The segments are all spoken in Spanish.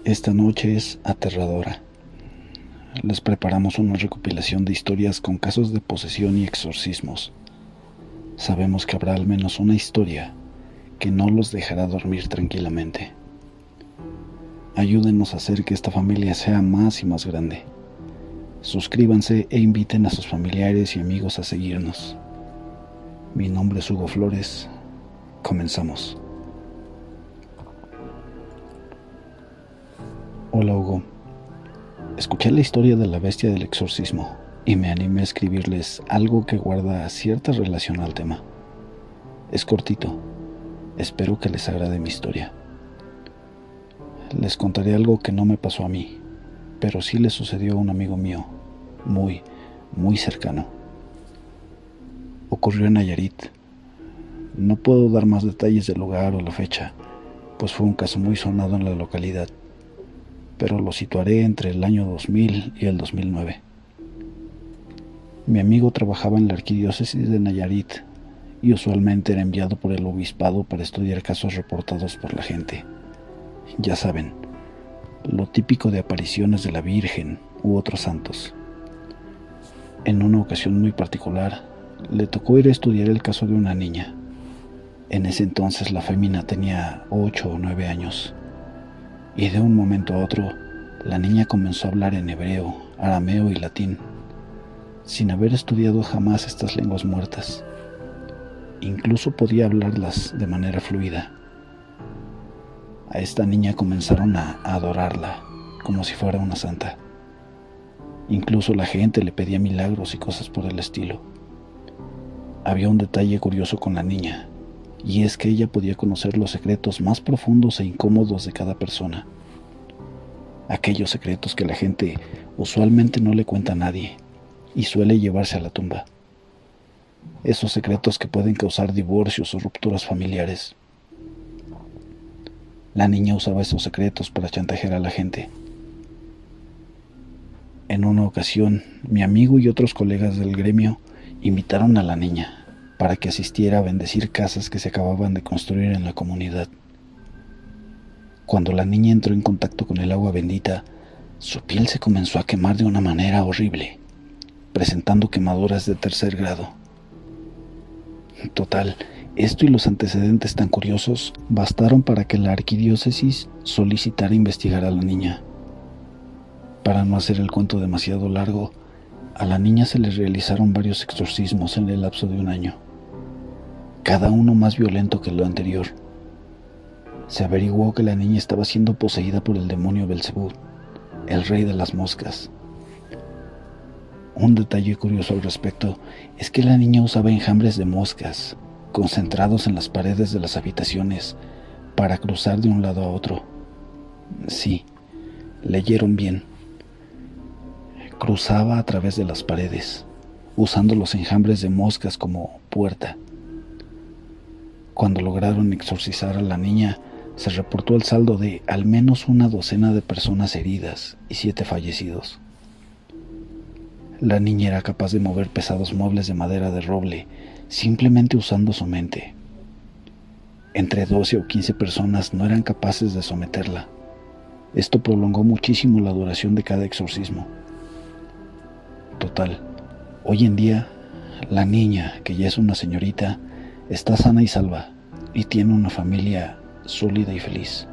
Esta noche es aterradora. Les preparamos una recopilación de historias con casos de posesión y exorcismos. Sabemos que habrá al menos una historia que no los dejará dormir tranquilamente. Ayúdenos a hacer que esta familia sea más y más grande. Suscríbanse e inviten a sus familiares y amigos a seguirnos. Mi nombre es Hugo Flores. Comenzamos. Hola Hugo. Escuché la historia de la bestia del exorcismo y me animé a escribirles algo que guarda cierta relación al tema. Es cortito. Espero que les agrade mi historia. Les contaré algo que no me pasó a mí, pero sí le sucedió a un amigo mío, muy cercano. Ocurrió en Nayarit. No puedo dar más detalles del lugar o la fecha, pues fue un caso muy sonado en la localidad, pero lo situaré entre el año 2000 y el 2009. Mi amigo trabajaba en la arquidiócesis de Nayarit y usualmente era enviado por el obispado para estudiar casos reportados por la gente. Ya saben, lo típico de apariciones de la Virgen u otros santos. En una ocasión muy particular, le tocó ir a estudiar el caso de una niña. En ese entonces la fémina tenía 8 o 9 años. Y de un momento a otro, la niña comenzó a hablar en hebreo, arameo y latín, sin haber estudiado jamás estas lenguas muertas. Incluso podía hablarlas de manera fluida. A esta niña comenzaron a adorarla, como si fuera una santa. Incluso la gente le pedía milagros y cosas por el estilo. Había un detalle curioso con la niña, y es que ella podía conocer los secretos más profundos e incómodos de cada persona. Aquellos secretos que la gente usualmente no le cuenta a nadie y suele llevarse a la tumba. Esos secretos que pueden causar divorcios o rupturas familiares. La niña usaba esos secretos para chantajear a la gente. En una ocasión, mi amigo y otros colegas del gremio invitaron a la niña para que asistiera a bendecir casas que se acababan de construir en la comunidad. Cuando la niña entró en contacto con el agua bendita, su piel se comenzó a quemar de una manera horrible, presentando quemaduras de 3er grado. Total, esto y los antecedentes tan curiosos bastaron para que la arquidiócesis solicitara investigar a la niña. Para no hacer el cuento demasiado largo, a la niña se le realizaron varios exorcismos en el lapso de un año, cada uno más violento que lo anterior. Se averiguó que la niña estaba siendo poseída por el demonio Belcebú, el rey de las moscas. Un detalle curioso al respecto es que la niña usaba enjambres de moscas, concentrados en las paredes de las habitaciones, para cruzar de un lado a otro. Sí, leyeron bien. Cruzaba a través de las paredes, usando los enjambres de moscas como puerta. Cuando lograron exorcizar a la niña, se reportó el saldo de al menos una docena de personas heridas y 7 fallecidos. La niña era capaz de mover pesados muebles de madera de roble, simplemente usando su mente. Entre 12 o 15 personas no eran capaces de someterla. Esto prolongó muchísimo la duración de cada exorcismo. Total, hoy en día, la niña, que ya es una señorita, está sana y salva y tiene una familia sólida y feliz.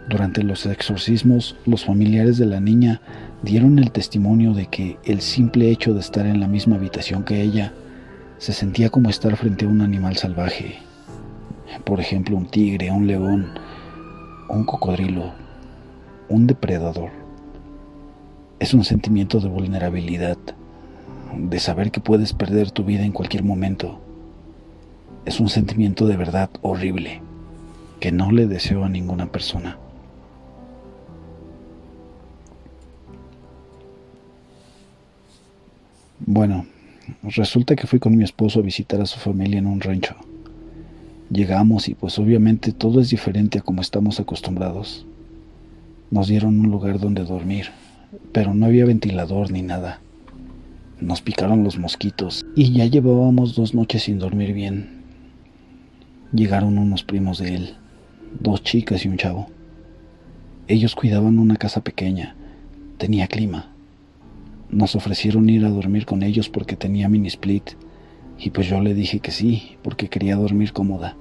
Durante los exorcismos, los familiares de la niña dieron el testimonio de que el simple hecho de estar en la misma habitación que ella se sentía como estar frente a un animal salvaje. Por ejemplo, un tigre, un león, un cocodrilo, un depredador. Es un sentimiento de vulnerabilidad, de saber que puedes perder tu vida en cualquier momento. Es un sentimiento de verdad horrible, que no le deseo a ninguna persona. Bueno, resulta que fui con mi esposo a visitar a su familia en un rancho. Llegamos y pues obviamente todo es diferente a como estamos acostumbrados. Nos dieron un lugar donde dormir, pero no había ventilador ni nada. Nos picaron los mosquitos y ya llevábamos 2 noches sin dormir bien. Llegaron unos primos de él, 2 chicas y un chavo. Ellos cuidaban una casa pequeña, tenía clima. Nos ofrecieron ir a dormir con ellos porque tenía mini split, y pues yo le dije que sí, porque quería dormir cómoda.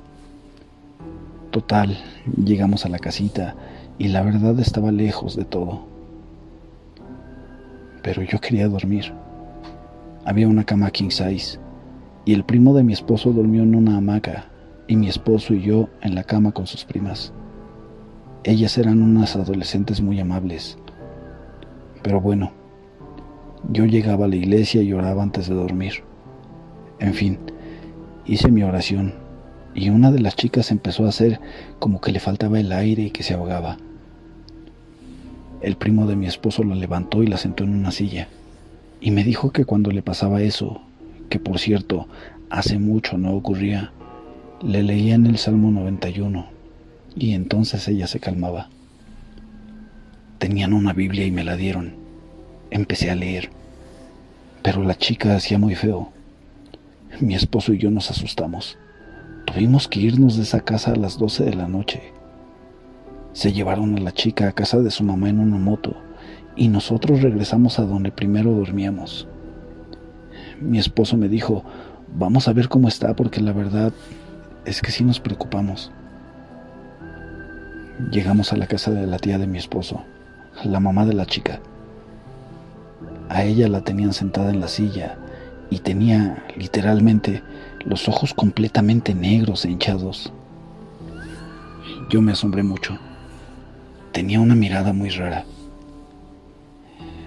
Total, llegamos a la casita y la verdad estaba lejos de todo. Pero yo quería dormir. Había una cama king size y el primo de mi esposo durmió en una hamaca y mi esposo y yo en la cama con sus primas. Ellas eran unas adolescentes muy amables. Pero bueno, yo llegaba a la iglesia y oraba antes de dormir. En fin, hice mi oración y una de las chicas empezó a hacer como que le faltaba el aire y que se ahogaba. El primo de mi esposo la levantó y la sentó en una silla y me dijo que cuando le pasaba eso, que por cierto hace mucho no ocurría, le leían el Salmo 91 y entonces ella se calmaba. Tenían una Biblia y me la dieron. Empecé a leer, pero la chica hacía muy feo. Mi esposo y yo nos asustamos. Tuvimos que irnos de esa casa a las 12 de la noche. Se llevaron a la chica a casa de su mamá en una moto y nosotros regresamos a donde primero dormíamos. Mi esposo me dijo, vamos a ver cómo está porque la verdad es que sí nos preocupamos. Llegamos a la casa de la tía de mi esposo, la mamá de la chica. A ella la tenían sentada en la silla y tenía literalmente los ojos completamente negros e hinchados. Yo me asombré mucho. Tenía una mirada muy rara.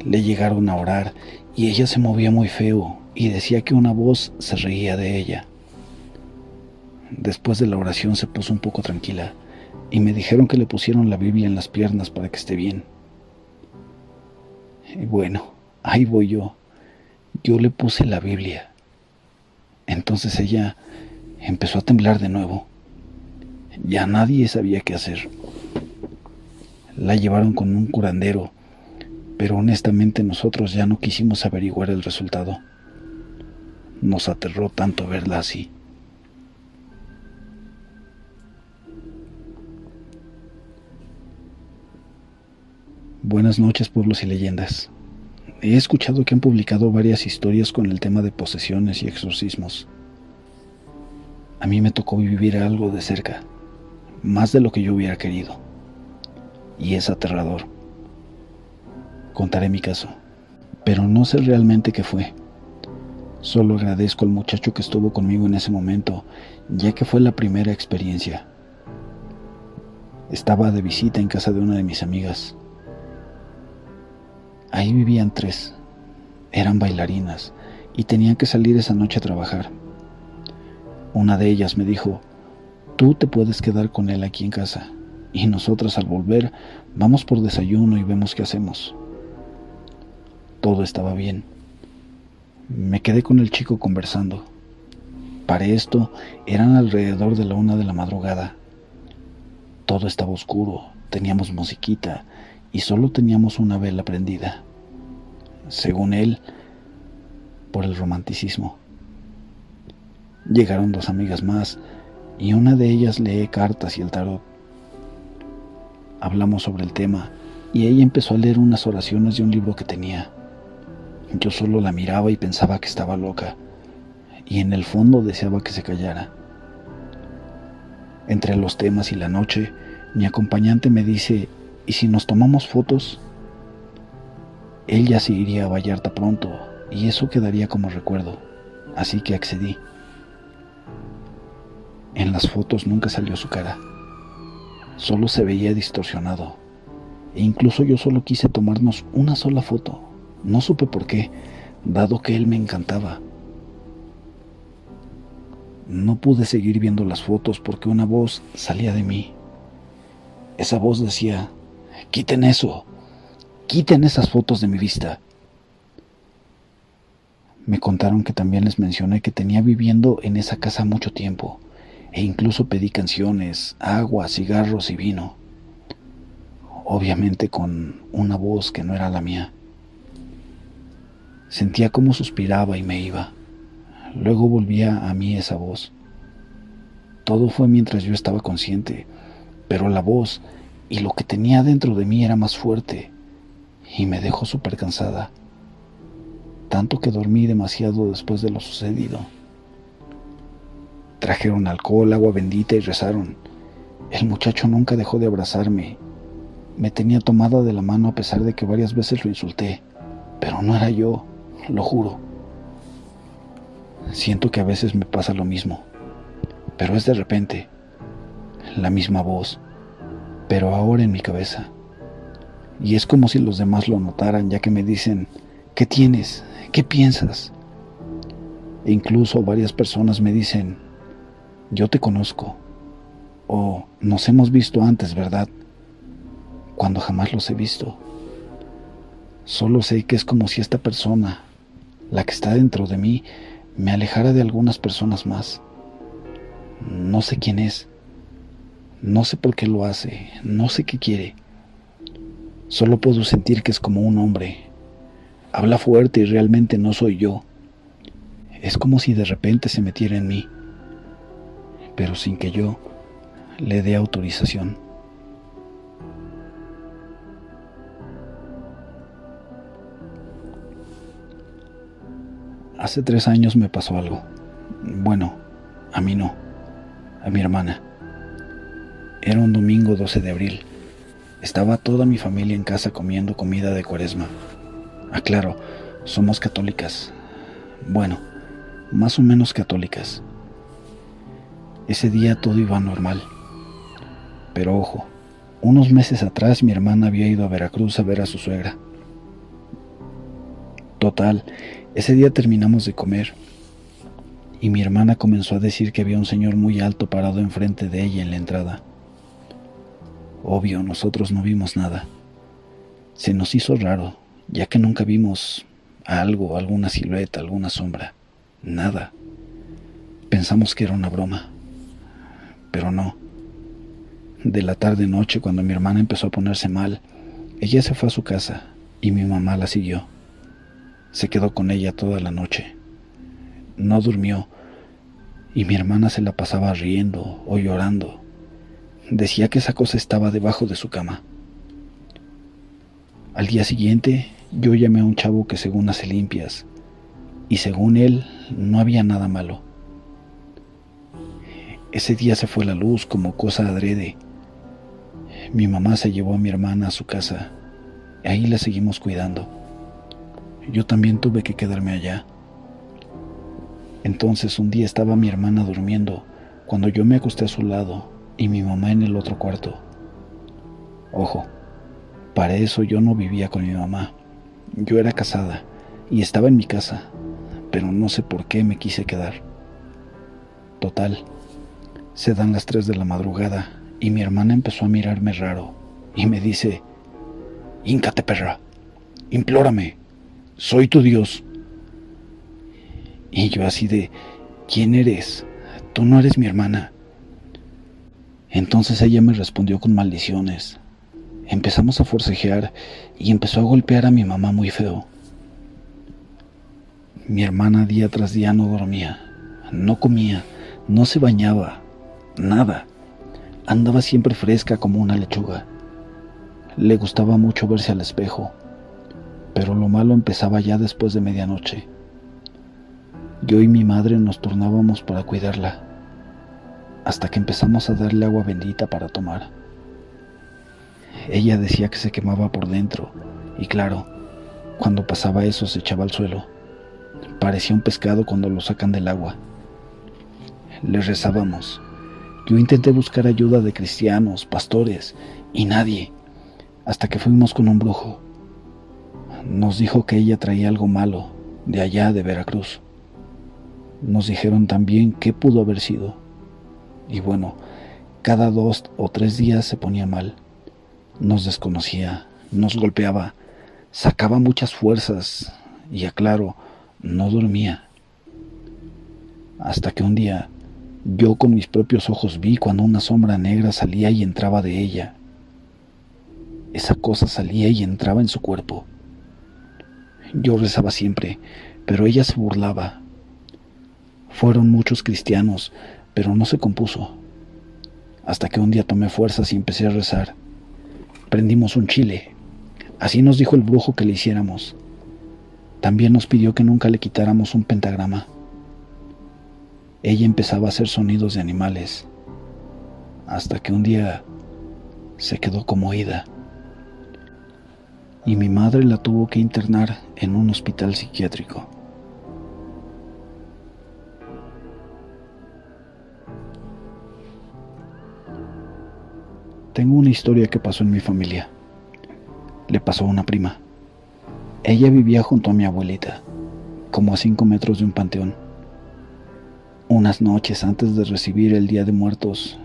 Le llegaron a orar y ella se movía muy feo y decía que una voz se reía de ella. Después de la oración se puso un poco tranquila y me dijeron que le pusieron la Biblia en las piernas para que esté bien. Y bueno, ahí voy yo. Yo le puse la Biblia. Entonces ella empezó a temblar de nuevo. Ya nadie sabía qué hacer. La llevaron con un curandero, pero honestamente nosotros ya no quisimos averiguar el resultado. Nos aterró tanto verla así. Buenas noches, pueblos y leyendas. He escuchado que han publicado varias historias con el tema de posesiones y exorcismos. A mí me tocó vivir algo de cerca, más de lo que yo hubiera querido. Y es aterrador. Contaré mi caso, pero no sé realmente qué fue. Solo agradezco al muchacho que estuvo conmigo en ese momento, ya que fue la primera experiencia. Estaba de visita en casa de una de mis amigas. Ahí vivían 3. Eran bailarinas y tenían que salir esa noche a trabajar. Una de ellas me dijo, tú te puedes quedar con él aquí en casa y nosotras al volver vamos por desayuno y vemos qué hacemos. Todo estaba bien. Me quedé con el chico conversando. Para esto eran alrededor de la 1 de la madrugada. Todo estaba oscuro, teníamos musiquita y solo teníamos una vela prendida. Según él, por el romanticismo. Llegaron 2 amigas más y una de ellas lee cartas y el tarot. Hablamos sobre el tema y ella empezó a leer unas oraciones de un libro que tenía. Yo solo la miraba y pensaba que estaba loca y en el fondo deseaba que se callara. Entre los temas y la noche, mi acompañante me dice, ¿y si nos tomamos fotos? Él ya se iría a Vallarta pronto y eso quedaría como recuerdo, así que accedí. En las fotos nunca salió su cara, solo se veía distorsionado e incluso yo solo quise tomarnos una sola foto, no supe por qué, dado que él me encantaba. No pude seguir viendo las fotos porque una voz salía de mí. Esa voz decía, quiten eso, quiten esas fotos de mi vista. Me contaron que también les mencioné que tenía viviendo en esa casa mucho tiempo e incluso pedí canciones, agua, cigarros y vino. Obviamente con una voz que no era la mía. Sentía cómo suspiraba y me iba. Luego volvía a mí esa voz. Todo fue mientras yo estaba consciente, pero la voz y lo que tenía dentro de mí era más fuerte y me dejó súper cansada, tanto que dormí demasiado después de lo sucedido. Trajeron alcohol, agua bendita y rezaron. El muchacho nunca dejó de abrazarme. Me tenía tomada de la mano a pesar de que varias veces lo insulté, pero no era yo, lo juro. Siento que a veces me pasa lo mismo, pero es de repente, la misma voz, pero ahora en mi cabeza. Y es como si los demás lo notaran, ya que me dicen, ¿qué tienes? ¿Qué piensas? E incluso varias personas me dicen, yo te conozco, o nos hemos visto antes, ¿verdad? Cuando jamás los he visto. Solo sé que es como si esta persona, la que está dentro de mí, me alejara de algunas personas más. No sé quién es, no sé por qué lo hace, no sé qué quiere. Solo puedo sentir que es como un hombre. Habla fuerte y realmente no soy yo. Es como si de repente se metiera en mí, pero sin que yo le dé autorización. Hace 3 años me pasó algo. Bueno, a mí no, a mi hermana. Era un domingo 12 de abril. Estaba toda mi familia en casa comiendo comida de Cuaresma. Claro, somos católicas. Bueno, más o menos católicas. Ese día todo iba normal. Pero ojo, unos meses atrás mi hermana había ido a Veracruz a ver a su suegra. Total, ese día terminamos de comer y mi hermana comenzó a decir que había un señor muy alto parado enfrente de ella en la entrada. Obvio, nosotros no vimos nada. Se nos hizo raro, ya que nunca vimos algo, alguna silueta, alguna sombra. Nada. Pensamos que era una broma, pero no. De la tarde-noche, cuando mi hermana empezó a ponerse mal, ella se fue a su casa y mi mamá la siguió. Se quedó con ella toda la noche. No durmió y mi hermana se la pasaba riendo o llorando. Decía que esa cosa estaba debajo de su cama. Al día siguiente, yo llamé a un chavo que según hace limpias, y según él, no había nada malo. Ese día se fue la luz como cosa adrede. Mi mamá se llevó a mi hermana a su casa, y ahí la seguimos cuidando. Yo también tuve que quedarme allá. Entonces un día estaba mi hermana durmiendo, cuando yo me acosté a su lado, y mi mamá en el otro cuarto. Ojo, para eso yo no vivía con mi mamá. Yo era casada y estaba en mi casa, pero no sé por qué me quise quedar. Total, se dan las 3 de la madrugada y mi hermana empezó a mirarme raro y me dice, híncate, perra, implórame, soy tu Dios. Y yo así de, ¿quién eres? Tú no eres mi hermana. Entonces ella me respondió con maldiciones. Empezamos a forcejear y empezó a golpear a mi mamá muy feo. Mi hermana día tras día no dormía, no comía, no se bañaba, nada. Andaba siempre fresca como una lechuga. Le gustaba mucho verse al espejo, pero lo malo empezaba ya después de medianoche. Yo y mi madre nos turnábamos para cuidarla, hasta que empezamos a darle agua bendita para tomar. Ella decía que se quemaba por dentro, y claro, cuando pasaba eso se echaba al suelo. Parecía un pescado cuando lo sacan del agua. Le rezábamos. Yo intenté buscar ayuda de cristianos, pastores, y nadie, hasta que fuimos con un brujo. Nos dijo que ella traía algo malo, de allá de Veracruz. Nos dijeron también qué pudo haber sido. Y bueno, cada 2 o 3 días se ponía mal. Nos desconocía, nos golpeaba, sacaba muchas fuerzas y aclaro, no dormía. Hasta que un día, yo con mis propios ojos vi cuando una sombra negra salía y entraba de ella. Esa cosa salía y entraba en su cuerpo. Yo rezaba siempre, pero ella se burlaba. Fueron muchos cristianos, pero no se compuso. Hasta que un día tomé fuerzas y empecé a rezar. Prendimos un chile. Así nos dijo el brujo que le hiciéramos. También nos pidió que nunca le quitáramos un pentagrama. Ella empezaba a hacer sonidos de animales, hasta que un día se quedó como oída, y mi madre la tuvo que internar en un hospital psiquiátrico. Tengo una historia que pasó en mi familia. Le pasó a una prima. Ella vivía junto a mi abuelita, como a 5 metros de un panteón. Unas noches antes de recibir el Día de Muertos,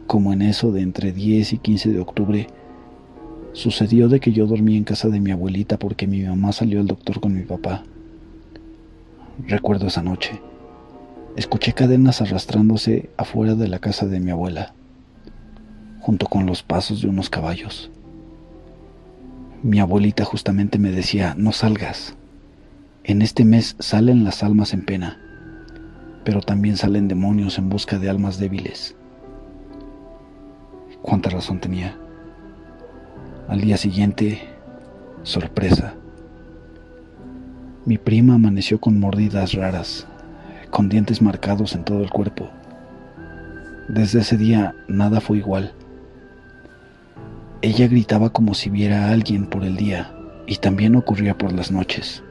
como en eso de entre 10 y 15 de octubre, sucedió de que yo dormí en casa de mi abuelita porque mi mamá salió al doctor con mi papá. Recuerdo esa noche. Escuché cadenas arrastrándose afuera de la casa de mi abuela, junto con los pasos de unos caballos. Mi abuelita justamente me decía: no salgas. En este mes salen las almas en pena, pero también salen demonios en busca de almas débiles. Cuánta razón tenía. Al día siguiente, sorpresa. Mi prima amaneció con mordidas raras, con dientes marcados en todo el cuerpo. Desde ese día nada fue igual. Ella gritaba como si viera a alguien por el día, y también ocurría por las noches.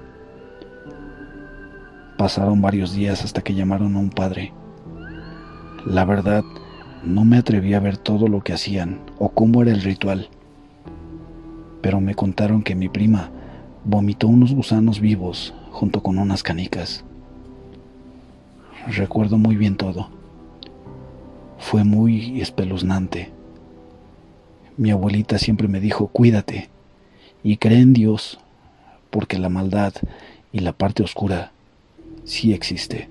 Pasaron varios días hasta que llamaron a un padre. La verdad, no me atreví a ver todo lo que hacían o cómo era el ritual, pero me contaron que mi prima vomitó unos gusanos vivos junto con unas canicas. Recuerdo muy bien todo. Fue muy espeluznante. Mi abuelita siempre me dijo: cuídate y cree en Dios, porque la maldad y la parte oscura sí existe.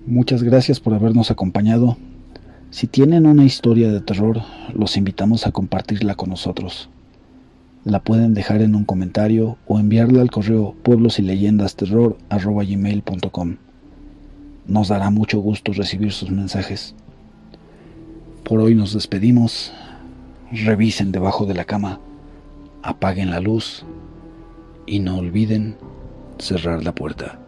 Muchas gracias por habernos acompañado. Si tienen una historia de terror, los invitamos a compartirla con nosotros. La pueden dejar en un comentario o enviarla al correo pueblosyleyendasterror@gmail.com. Nos dará mucho gusto recibir sus mensajes. Por hoy nos despedimos. Revisen debajo de la cama, apaguen la luz y no olviden cerrar la puerta.